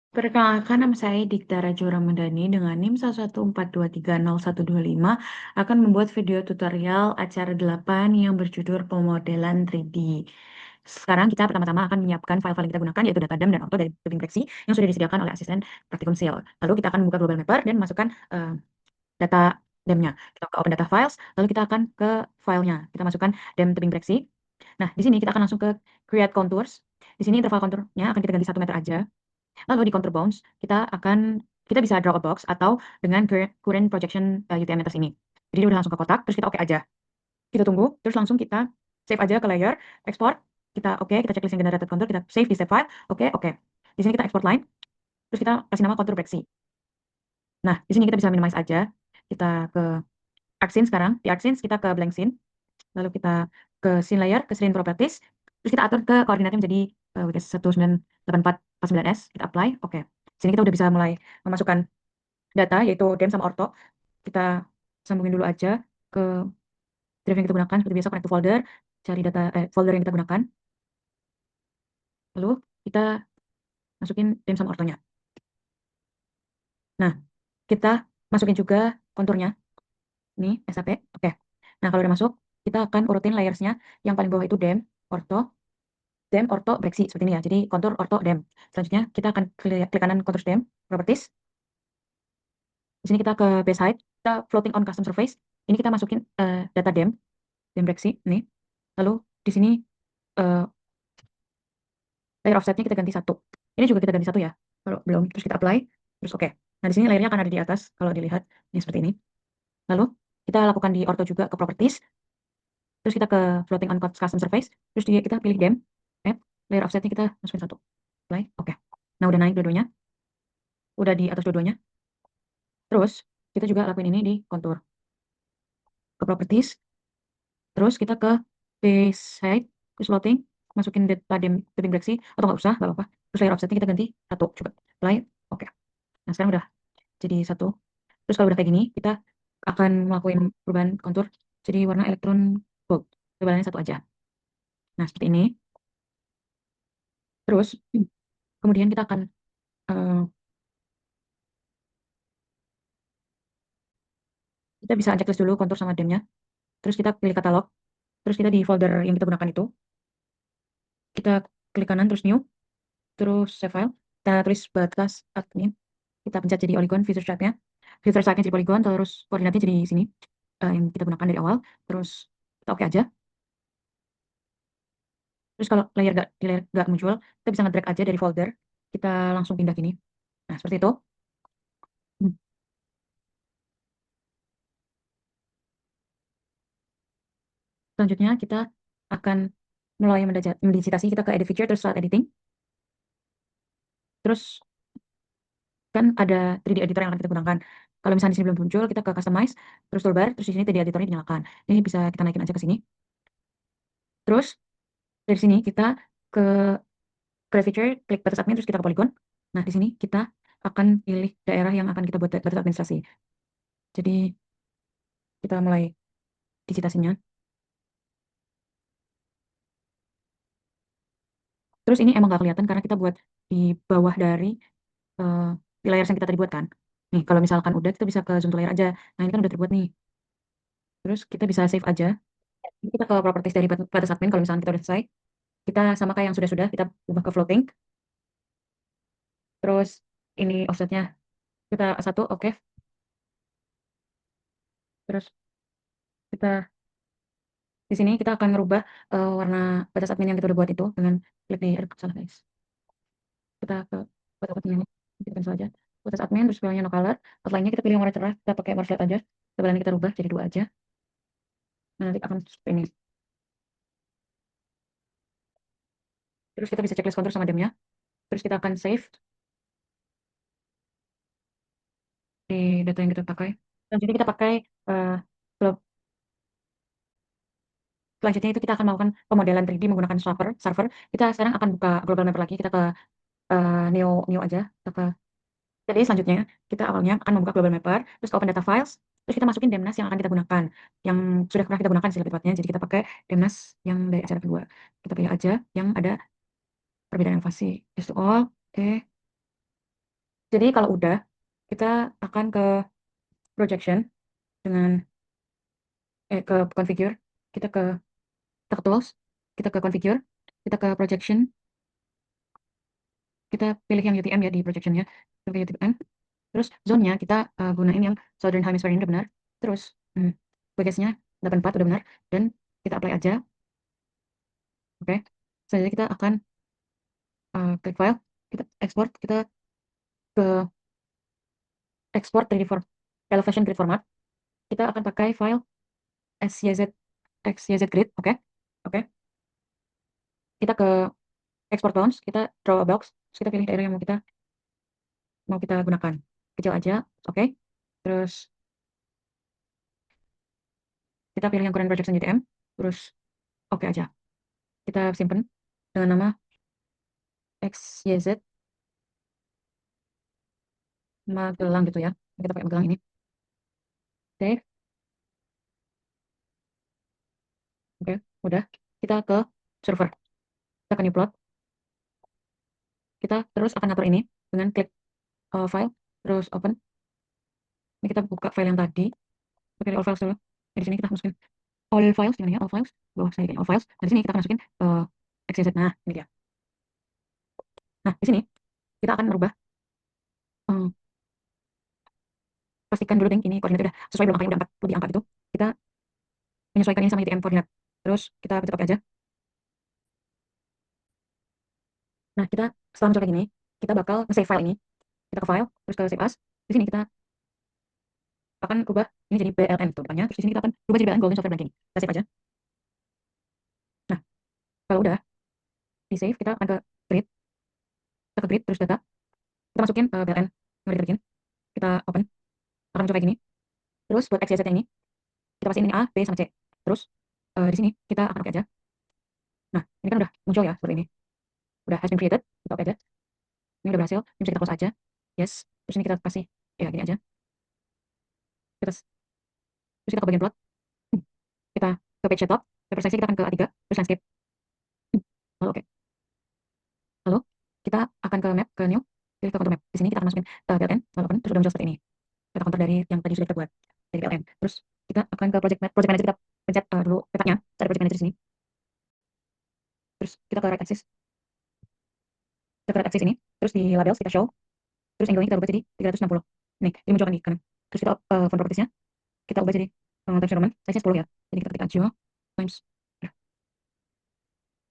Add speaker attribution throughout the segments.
Speaker 1: Perkenalkan, nama saya Dikta Raju Ramadhani dengan NIM 114230125 akan membuat video tutorial acara 8 yang berjudul pemodelan 3D. Sekarang kita pertama-tama akan menyiapkan file-file yang kita gunakan, yaitu data DEM dan auto dari tebing Breksi yang sudah disediakan oleh asisten Praktikum SIL. Lalu kita akan membuka Global Mapper dan masukkan data DEM-nya. Kita buka Open Data Files, lalu kita akan ke filenya. Kita masukkan DEM tebing Breksi. Nah, di sini kita akan langsung ke Create Contours. Di sini interval konturnya akan kita ganti 1 meter aja. Lalu di contour bounds, kita bisa draw a box atau dengan current projection UTM meters ini. Jadi udah langsung ke kotak, terus kita oke aja. Kita tunggu, terus langsung kita save aja ke layer, export, kita checklist yang generated contour, kita save di save file, oke. Di sini kita export line, terus kita kasih nama contour breaksy. Nah, di sini kita bisa minimize aja. Kita ke arc scene sekarang, di arc scene kita ke blank scene, lalu kita ke scene layer, ke scene properties, terus kita atur ke koordinatnya menjadi WGS 198449S, kita apply, oke. Sini kita udah bisa mulai memasukkan data, yaitu DEM sama orto. Kita sambungin dulu aja ke drive yang kita gunakan, seperti biasa connect to folder, cari data folder yang kita gunakan, lalu kita masukin DEM sama ortonya. Nah, kita masukin juga konturnya, ini SAP, oke. Nah, kalau udah masuk, kita akan urutin layersnya. Yang paling bawah itu DEM, orto, breaksy, seperti ini ya. Jadi kontur, orto, DEM. Selanjutnya kita akan klik kanan kontur DEM, properties. Di sini kita ke base height, kita floating on custom surface. Ini kita masukin data DEM breaksy, ini. Lalu di sini layer offsetnya kita ganti 1. Ini juga kita ganti 1 ya. Kalau belum, terus kita apply, terus oke. Nah, di sini layernya akan ada di atas, kalau dilihat, ini seperti ini. Lalu kita lakukan di ortho juga ke properties, terus kita ke floating on custom surface, terus kita pilih DEM, layer offsetnya kita masukin 1. Apply, oke. Nah, udah naik dua-duanya, udah di atas dua-duanya. Terus kita juga lakuin ini di contour, ke properties, terus kita ke base height, terus floating, masukin data DEM tebing breaksy, atau nggak usah, nggak apa-apa. Terus layer offsetnya kita ganti 1, coba apply, oke. Nah, sekarang udah jadi 1. Terus kalau udah kayak gini, kita akan melakukan perubahan kontur jadi warna elektron gold. Ketebalannya 1 aja. Nah, seperti ini. Terus kemudian kita akan kita bisa checklist dulu kontur sama DEM-nya. Terus kita pilih katalog. Terus kita di folder yang kita gunakan itu, kita klik kanan terus new, terus save file. Kita tulis batas admin. Kita pencet jadi polygon feature chart-nya. Feature chart-nya jadi polygon, terus koordinatnya jadi sini yang kita gunakan dari awal. Terus kita oke aja. Terus kalau layer gak muncul, kita bisa nge-drag aja dari folder. Kita langsung pindah gini. Nah, seperti itu. Selanjutnya kita akan mulai mendigitasi, kita ke edit feature, terus start editing. Terus kan ada 3D editor yang akan kita gunakan. Kalau misalnya di sini belum muncul, kita ke customize, terus toolbar, terus di sini 3D editornya dinyalakan. Ini bisa kita naikin aja ke sini. Terus dari sini kita ke create feature, klik batas admin, terus kita ke polygon. Nah, di sini kita akan pilih daerah yang akan kita buat batas administrasi. Jadi kita mulai digitasinya. Terus ini emang nggak kelihatan karena kita buat di bawah dari di layar yang kita tadi buat kan. Nih, kalau misalkan udah, kita bisa ke zoom to layer aja. Nah, ini kan udah terbuat nih. Terus kita bisa save aja. Ini kita ke properties dari batas admin, kalau misalkan kita udah selesai. Kita sama kayak yang sudah-sudah, kita ubah ke floating. Terus ini offsetnya kita 1, oke. Terus kita di sini kita akan merubah warna batas admin yang kita udah buat itu dengan klik di salah guys. Kita ke batas admin, kita cancel aja. Batas admin, terus filenya no color. Outline-nya kita pilih yang warna cerah, kita pakai marsh light aja. Tebalannya kita rubah jadi 2 aja. Nah, nanti akan seperti ini. Terus kita bisa checklist kontur sama DEM-nya. Terus kita akan save di data yang kita pakai. Selanjutnya kita pakai selanjutnya itu kita akan melakukan pemodelan 3D menggunakan server. Kita sekarang akan buka Global Mapper lagi. Kita ke new aja. Jadi selanjutnya kita awalnya akan membuka Global Mapper, terus ke Open Data Files, terus kita masukin DEMNAS yang akan kita gunakan, yang sudah pernah kita gunakan sih lebih tepatnya. Jadi kita pakai DEMNAS yang dari acara kedua. Kita pilih aja yang ada perbedaan elevasi. Yes to all. Oke. Jadi kalau udah, kita akan ke projection dengan ke configure, kita ke tools, kita ke configure, kita ke projection, kita pilih yang UTM ya di projectionnya, pilih UTM. Terus zone-nya kita gunain yang Southern Hemisphere ini udah benar. Terus bagasnya 84 udah benar dan kita apply aja. Oke. Selanjutnya kita akan klik file, kita export, kita ke export 3D elevation grid format. Kita akan pakai file SYZ grid, oke. Oke. Kita ke export bounds, kita draw a box, terus kita pilih daerah yang mau kita gunakan. Kecil aja, oke. Terus kita pilih yang current projection JTM, terus oke aja. Kita simpen dengan nama XYZ Magelang gitu ya. Kita pakai Magelang ini. Save. Oke, udah. Kita ke server. Kita ke new plot. Kita terus akan atur ini dengan klik file, terus open. Ini kita buka file yang tadi. Kita pilih all files dulu. Di sini kita masukin all files, di mana ya? All files. Bawah saya all files. Nah, di sini kita akan masukin XYZ. Nah, ini dia. Nah, di sini kita akan merubah pastikan dulu ini koordinatnya udah sesuai belum, angkanya udah 40 diangkat itu. Kita menyesuaikan ini sama UTM koordinat. Terus kita pencet oke aja. Nah, kita setelah mencoba gini, kita bakal save file ini. Kita ke file, terus ke save as. Di sini kita akan rubah ini jadi BLN tuh depannya. Terus di sini kita akan rubah jadi BLN Golden Software Blank ini. Kita save aja. Nah, kalau udah di save, kita akan ke grid. Kita ke grid, terus data. Kita masukin BLN yang udah kita bikin. Kita open. Akan mencoba gini. Terus buat X, Y, Z ini, kita pastiin ini A, B, sama C. Terus di sini kita akan oke aja. Nah, ini kan udah muncul ya seperti ini. Udah has been created. Kita oke aja. Ini udah berhasil. Ini bisa kita close aja. Yes. Terus ini kita kasih ya gini aja. Terus kita ke bagian plot. Kita ke page setup. Paper size kita akan ke A3. Terus landscape. Lalu oke. Lalu kita akan ke map, ke new. Pilih ke contour map. Di sini kita akan masukin PLN. Lalu open. Terus udah muncul seperti ini. Kita counter dari yang tadi sudah kita buat. Dari PLN. Terus kita akan ke project map. Project manager kita pencet dulu petanya. Cari project manager di sini. Terus kita ke right axis. Kita ke right axis ini. Terus di labels kita show. Terus angle-nya kita ubah jadi 360. Nih, ini muncul kan di kanan. Terus kita font properties-nya kita ubah jadi Times New Roman, size-nya 10 ya. Jadi kita ketik aja times, ya,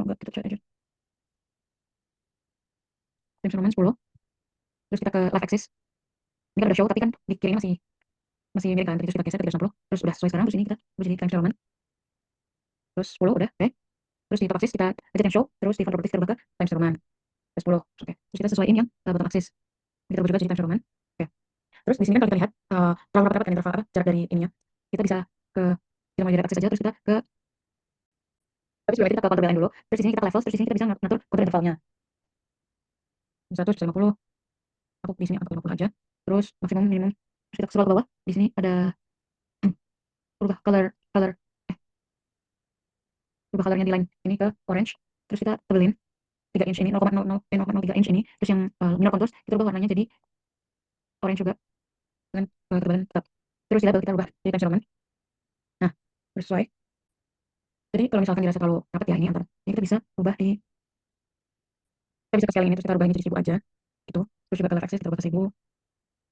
Speaker 1: enggak, kita coba aja. Times New Roman 10. Terus kita ke left axis. Ini kan udah show, tapi kan di kirinya masih mirip kan. Terus kita geser 360. Terus udah sesuai sekarang. Terus ini kita ubah jadi Times New Roman. Terus 10 udah, oke. Terus di top axis kita aja yang show. Terus di font properties kita ubah ke Times New Roman. Terus 10, oke. Terus kita sesuaiin yang bottom axis. Kita ubah juga jadi Times New Roman. Oke. Terus di sini kan kalau kita lihat terlalu rapat kan interval apa jarak dari ininya. Kita bisa ke kita mau dari axis aja. Terus kita ke tapi sebelum itu kita ke kontrol dulu. Terus di sini kita ke levels. Terus di sini kita bisa ngatur kontrol intervalnya. 100, 150. Aku di sini angkat 50 aja. Terus maksimum minimum. Terus kita scroll ke bawah. Di sini ada berubah color berubah colornya di line ini ke orange. Terus kita tebelin 3 inch ini 0,03 inch ini. Terus yang minor contours kita ubah warnanya jadi orange juga dengan ketebalan tetap. Terus kita ubah jadi Times New Roman. Nah, sesuai. Jadi kalau misalkan dirasa terlalu rapat ya ini kita bisa ubah di kita bisa ke scale ini terus kita ubah ini jadi 1000 aja. Gitu. Terus juga color access kita ubah ke 1000.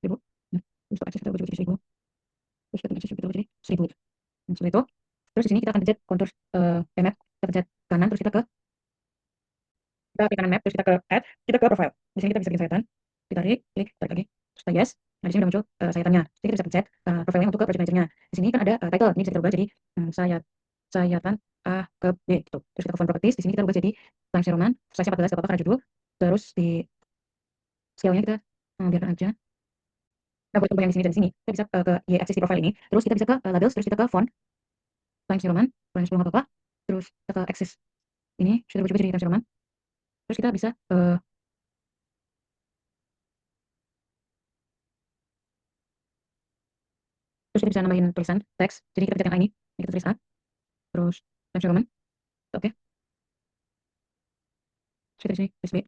Speaker 1: 1000. Nah, terus access kita ubah jadi 1000. Terus kita access kita ubah jadi 1000. Nah, seperti itu. Terus di sini kita akan pencet contour map, kita pencet kanan, terus kita klik kanan map, terus kita ke add, kita ke profile. Di sini kita bisa bikin sayatan, ditarik, klik, tarik lagi, terus kita yes. Nah, di sini udah muncul sayatannya. Jadi kita bisa pencet profilnya untuk ke project manager-nya. Di sini kan ada title, ini bisa kita ubah jadi sayatan A ke B gitu. Terus kita ke font properties, di sini kita ubah jadi Times New Roman, size-nya 14, gak apa-apa karena judul. Terus di scale-nya kita biarkan aja. Nah, buat yang di sini dan di sini, kita bisa ke y-axis di profile ini, terus kita bisa ke labels, terus kita ke font Times New Roman, warna 10 nggak apa-apa. Terus kita ke axis ini, sudah berubah jadi Times New Roman. Terus kita bisa terus kita bisa nambahin tulisan teks. Jadi kita pencet yang A ini kita tulis A. Terus Times New Roman. Oke. Terus kita sini tulis B.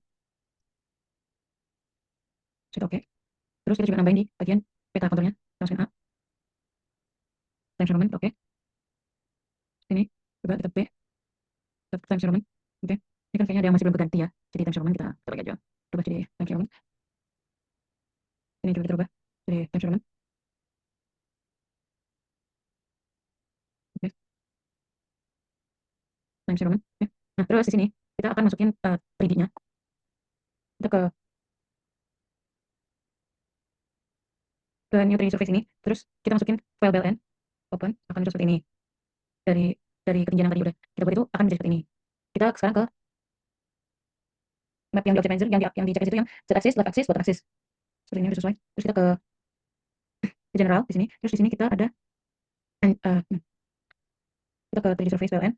Speaker 1: Terus kita oke. Terus kita juga nambahin di bagian peta konturnya, kita masukin A, time measurement, oke. Ini coba kita B, kita time measurement, oke. Ini kan kayaknya ada yang masih belum berganti ya, jadi time measurement kita bagi aja. Coba jadi time measurement, ini coba kita rubah jadi time measurement, oke. Time measurement, oke. Nah, terus di sini kita akan masukin 3D-nya. Kita ke new 3D surface ini, terus kita masukin file BLN, open, akan muncul seperti ini. Dari ketinggian yang tadi udah kita buat itu akan menjadi seperti ini. Kita sekarang ke map yang di object manager, yang di checklist itu yang z axis, left axis, bottom axis. Seperti ini udah sesuai. Terus kita ke general di sini. Terus di sini kita ada kita ke 3D surface BLN.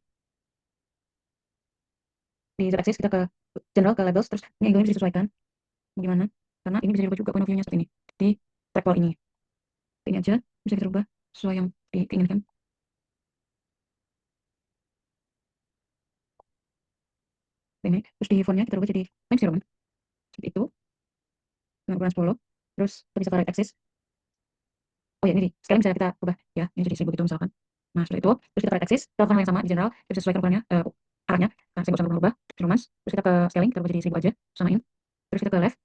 Speaker 1: Di z axis kita ke general, ke labels, terus ini angle-nya bisa disesuaikan. Bagaimana? Karena ini bisa dirubah juga point of view-nya seperti ini. Di trackball ini. Ini aja bisa kita rubah sesuai yang diinginkan. Ini. Terus di font-nya kita rubah jadi Times New Roman. Seperti itu. Dengan ukuran 10. Terus kita bisa ke right axis. Oh ya, ini di scaling bisa kita ubah ya. Ini jadi 1000 gitu misalkan. Nah, seperti itu. Terus kita ke right axis, kita lakukan hal yang sama di general, kita bisa sesuaikan ukurannya, arahnya. Nah, saya nggak usah berubah. Terus terus kita ke scaling, kita ubah jadi 1000 aja, samain. Terus kita ke left.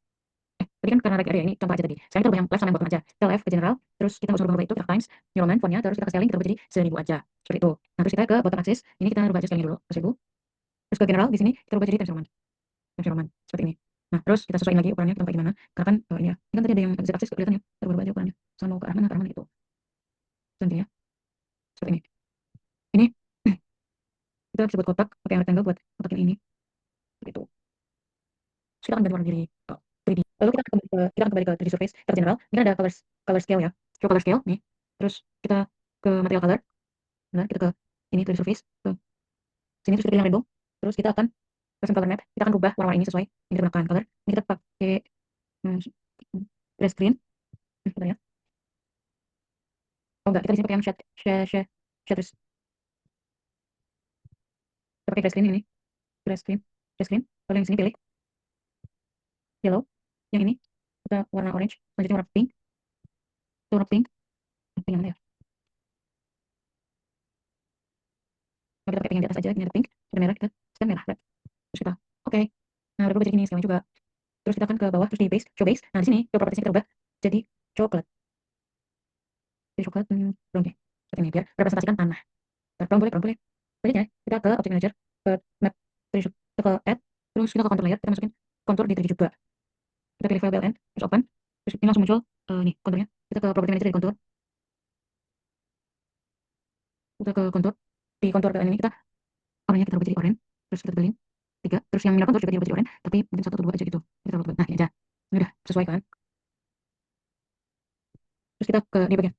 Speaker 1: Tadi kan karena right area ini contoh aja tadi. Sekarang kita ubah yang left sama yang bottom aja. Kita left ke general, terus kita nggak usah berubah itu, kita times New Roman fontnya, terus kita ke scaling, kita ubah jadi 1000 aja. Seperti itu. Nah, terus kita ke bottom axis, ini kita rubah aja scaling dulu ke 1000. Terus ke general di sini kita ubah jadi Times New Roman. Times New Roman seperti ini. Nah, terus kita sesuaiin lagi ukurannya kita pakai gimana? Karena kan ini ya. Ini kan tadi ada yang z axis kelihatan ya. Kita ubah aja ukurannya. Sama mau ke arah mana itu. Nanti ya. Seperti ini. Ini kita bisa buat kotak pakai yang rectangle buat kotak ini. Gitu. Terus kita akan ganti warna jadi 3D. Lalu kita akan kembali ke 3D surface, kita general. Ini kan ada color scale ya. Show color scale nih. Terus kita ke material color. Nah, kita ke ini 3D surface, ke sini terus kita pilih rainbow. Terus kita akan custom color map. Kita akan rubah warna ini sesuai yang kita gunakan color. Ini kita pakai hmm, red screen. Bentar ya. Oh enggak, kita di sini pakai yang shaders. Kita pakai red screen ini. Red screen. Red screen. Lalu yang sini pilih yellow. Yang ini kita warna orange. Selanjutnya warna pink. Itu warna pink. Pink yang mana ya? Nah, kita pakai pink yang di atas aja. Ini ada pink. Ada merah. Kita sekarang merah. Red. Terus kita oke. Nah, udah berubah jadi ini sekarang juga. Terus kita akan ke bawah. Terus di base. Show base. Nah, di sini show properties kita ubah jadi coklat. Jadi coklat brown deh. Seperti ini. Biar representasikan tanah. Brown boleh. Brown boleh. Selanjutnya kita ke object manager. Ke map. Terus kita ke add. Terus kita ke contour layer. Kita masukin kontur di 3 juga. Kita pilih file BLN. Terus open. Terus ini langsung muncul nih konturnya. Kita ke property manager di kontur. Kita ke kontur. Di kontur BLN ini kita warnanya kita rubah jadi oranye. Terus kita pilih 3. Terus yang minor kontur juga dirubah jadi oranye. Tapi mungkin 1 atau 2 aja gitu. Kita rubah. Nah, ini aja. Ini udah sesuai kan. Terus kita ke di bagian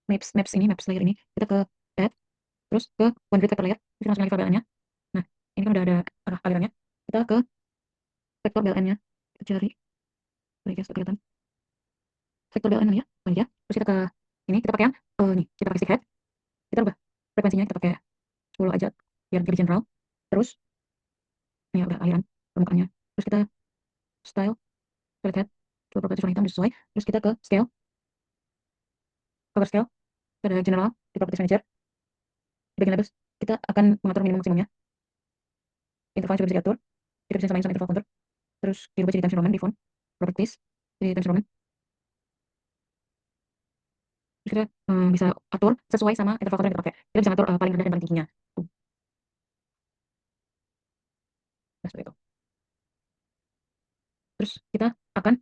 Speaker 1: maps layer ini. Kita ke add. Terus ke one grid vector layer. Terus kita langsung lagi file BLN-nya. Nah, ini kan udah ada arah alirannya. Kita ke vektor BLN-nya. Kita cari. Baik ya, kelihatan. Vektor BLN ya. Oh ya. Terus kita ke ini. Kita pakai yang nih. Kita pakai stick head. Kita ubah frekuensinya. Kita pakai 10 aja. Biar jadi general. Terus ini ya udah aliran permukaannya. Terus kita style. Kita lihat. Coba properties warna hitam sesuai. Terus kita ke scale. Color scale. Kita ada general. Di properties manager. Di bagian labels. Kita akan mengatur minimum maksimumnya. Interval juga bisa diatur. Kita bisa samain sama interval contour. Terus dirubah jadi Times New Roman di font. Properties. Di Times New Roman. Terus kita bisa atur sesuai sama interval contour yang kita pakai. Kita bisa atur paling rendah dan paling tingginya. Nah, seperti itu. Terus kita akan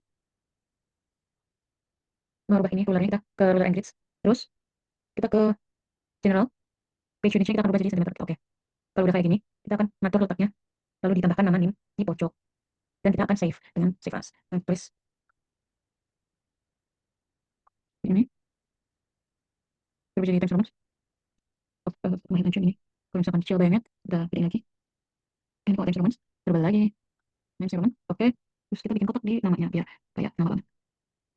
Speaker 1: merubah ini rulernya kita ke ruler and grids. Terus kita ke general. Page unitnya kita akan rubah jadi cm. Oke. Kalau udah kayak gini, kita akan ngatur letaknya. Lalu ditambahkan nama nim di pojok. Dan kita akan save dengan save as. Dan tulis ini. Berubah jadi Times Roman. Ini. Kalau misalkan kecil banget, kita pilih lagi. Ini kok Times Roman. Berubah lagi. Times Roman. Oke. Terus kita bikin kotak di namanya biar kayak nama banget.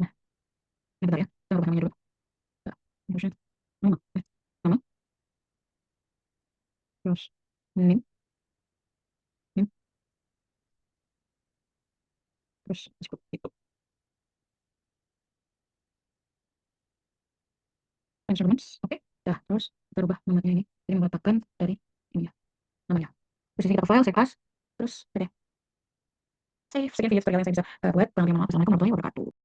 Speaker 1: Nah, ini bentar ya. Kita rubah namanya dulu. Nah, nama. Nama. Terus nim. Nim. Terus cukup itu. instruments, oke. Nah, terus kita rubah namanya ini. Jadi meletakkan dari ini ya, namanya. Terus di sini kita file, save as, terus udah deh. Save. Sekian video tutorial yang saya bisa buat. Kurang lebih mohon maaf. Assalamualaikum warahmatullahi wabarakatuh.